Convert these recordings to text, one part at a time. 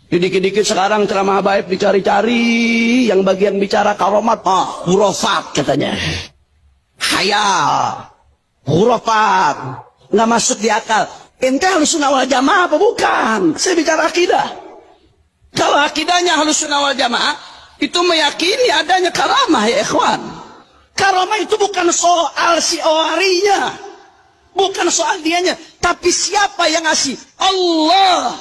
Dikit-dikit sekarang ceramah baik dicari-cari, yang bagian bicara karomat, hurufat katanya. Khayal, hurufat, nggak masuk di akal. Ente Ahlussunnah wal Jamaah apa bukan? Saya bicara akidah. Kalau akidahnya Ahlussunnah wal Jamaah, itu meyakini adanya karamah ya ikhwan. Karamah itu bukan soal si awarinya, bukan soal dianya, tapi siapa yang ngasih? Allah.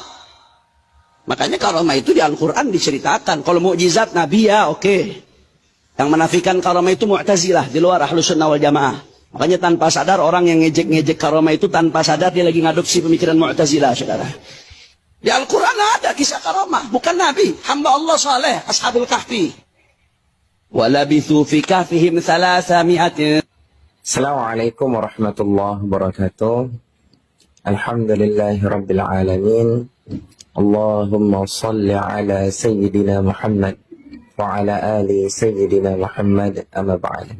Makanya karamah itu di Al-Quran diceritakan. Kalau mukjizat Nabi ya oke. Yang menafikan karamah itu Mu'tazilah, di luar Ahlussunnah wal Jamaah. Makanya tanpa sadar orang yang ngejek-ngejek karamah itu tanpa sadar dia lagi ngadopsi pemikiran Mu'tazilah, saudara. Di Al-Quran ada kisah karamah, bukan Nabi, hamba Allah saleh, Ashabul Kahfi. Walabithu fi kahfihim 300. Assalamualaikum warahmatullahi wabarakatuh. Alhamdulillahi rabbil alamin. Allahumma salli ala Sayyidina Muhammad wa ala ali Sayyidina Muhammad, amma ba'd.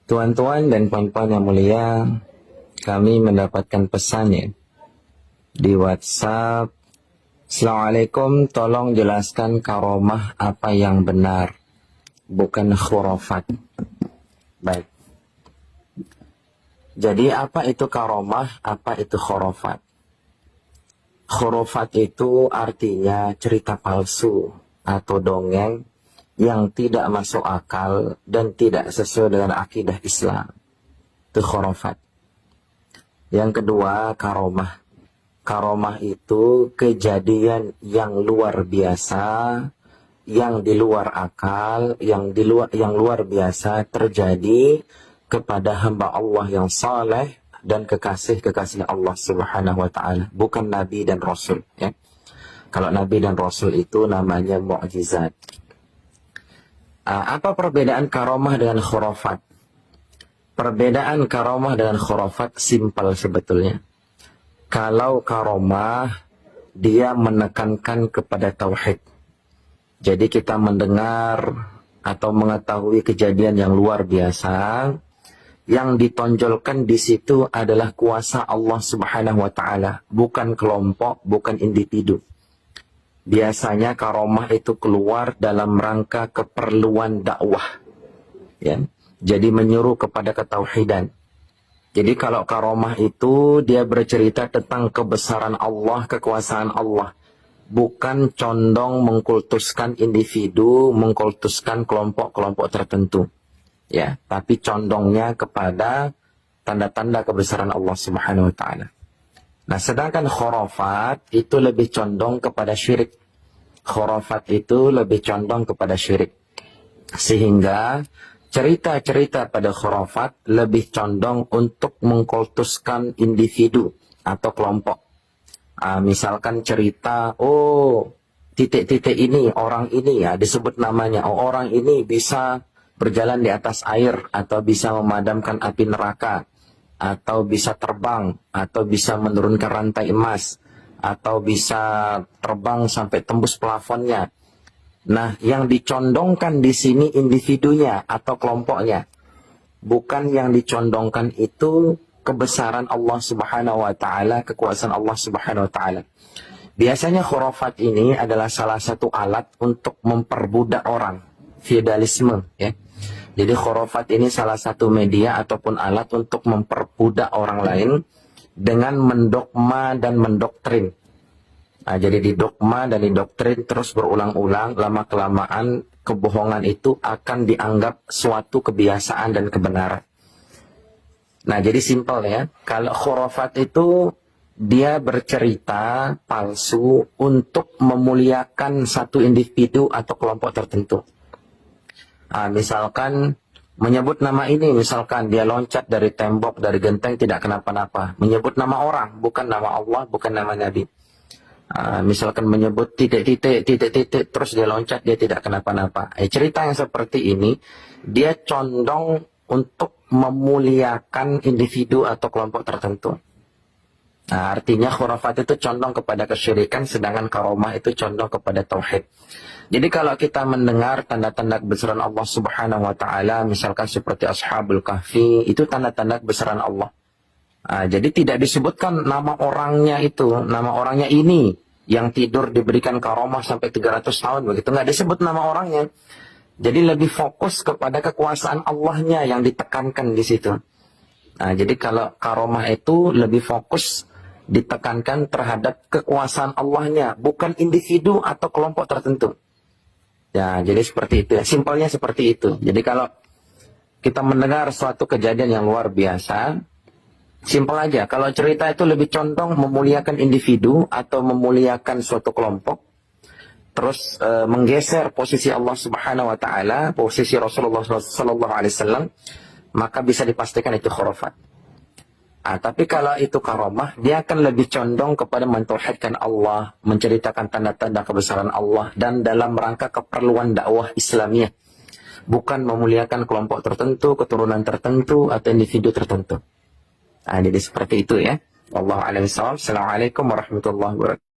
Tuan-tuan dan puan-puan yang mulia, kami mendapatkan pesannya di WhatsApp. Assalamualaikum, tolong jelaskan karomah apa yang benar, bukan khurafat. Baik. Jadi apa itu karomah, apa itu khurafat? Khurafat itu artinya cerita palsu atau dongeng yang tidak masuk akal dan tidak sesuai dengan akidah Islam. Itu khurafat. Yang kedua, karomah. Karomah itu kejadian yang luar biasa, yang di luar akal, yang luar biasa terjadi kepada hamba Allah yang saleh dan kekasih-kekasih Allah Subhanahu wa taala, bukan nabi dan rasul, ya. Kalau nabi dan rasul itu namanya mukjizat. Apa perbedaan karomah dengan khurafat? Perbedaan karomah dengan khurafat simpel sebetulnya. Kalau karomah dia menekankan kepada tauhid. Jadi kita mendengar atau mengetahui kejadian yang luar biasa, yang ditonjolkan di situ adalah kuasa Allah Subhanahu wa taala, bukan kelompok, bukan individu. Biasanya karomah itu keluar dalam rangka keperluan dakwah. Ya. Jadi menyuruh kepada ketauhidan. Jadi kalau karomah itu dia bercerita tentang kebesaran Allah, kekuasaan Allah, bukan condong mengkultuskan individu, mengkultuskan kelompok-kelompok tertentu. Ya, tapi condongnya kepada tanda-tanda kebesaran Allah Subhanahu wa taala. Nah, sedangkan khurafat itu lebih condong kepada syirik. Khurafat itu lebih condong kepada syirik. Sehingga cerita-cerita pada khurafat lebih condong untuk mengkultuskan individu atau kelompok. Misalkan cerita, titik-titik ini, orang ini ya disebut namanya, orang ini bisa berjalan di atas air, atau bisa memadamkan api neraka, atau bisa terbang, atau bisa menurunkan rantai emas, atau bisa terbang sampai tembus plafonnya. Nah, yang dicondongkan di sini individunya atau kelompoknya. Bukan yang dicondongkan itu kebesaran Allah Subhanahu wa taala, kekuasaan Allah Subhanahu wa taala. Biasanya khurafat ini adalah salah satu alat untuk memperbudak orang, feodalisme, ya. Jadi khurafat ini salah satu media ataupun alat untuk memperbudak orang lain dengan mendogma dan mendoktrin. Nah, jadi didogma dan didoktrin terus berulang-ulang, lama-kelamaan kebohongan itu akan dianggap suatu kebiasaan dan kebenaran. Nah, jadi simpel ya, kalau khurafat itu dia bercerita palsu untuk memuliakan satu individu atau kelompok tertentu. Misalkan menyebut nama ini, misalkan dia loncat dari tembok, dari genteng tidak kenapa-napa. Menyebut nama orang, bukan nama Allah, bukan nama Nabi. Misalkan menyebut titik-titik, terus dia loncat, dia tidak kenapa-napa. Cerita yang seperti ini, dia condong untuk memuliakan individu atau kelompok tertentu. Artinya khurafat itu condong kepada kesyirikan, sedangkan karomah itu condong kepada tauhid. Jadi kalau kita mendengar tanda-tanda kebesaran Allah Subhanahu wa taala, misalkan seperti Ashabul Kahfi, itu tanda-tanda kebesaran Allah. Jadi tidak disebutkan nama orangnya itu, nama orangnya ini. yang tidur diberikan karomah sampai 300 tahun begitu, nggak disebut nama orangnya. Jadi lebih fokus kepada kekuasaan Allahnya yang ditekankan di situ. Nah, jadi kalau karomah itu lebih fokus ditekankan terhadap kekuasaan Allahnya, bukan individu atau kelompok tertentu. Ya, jadi seperti itu ya. Simpelnya seperti itu. Jadi kalau kita mendengar suatu kejadian yang luar biasa, simpel aja. Kalau cerita itu lebih condong memuliakan individu atau memuliakan suatu kelompok, terus menggeser posisi Allah Subhanahu wa taala, posisi Rasulullah sallallahu alaihi wasallam, maka bisa dipastikan itu khurafat. Tapi kalau itu karomah, dia akan lebih condong kepada mentauhidkan Allah, menceritakan tanda-tanda kebesaran Allah, dan dalam rangka keperluan dakwah Islamiyah, bukan memuliakan kelompok tertentu, keturunan tertentu, atau individu tertentu. Jadi seperti itu ya. Wallahu a'lam bishawab. Assalamualaikum warahmatullahi wabarakatuh.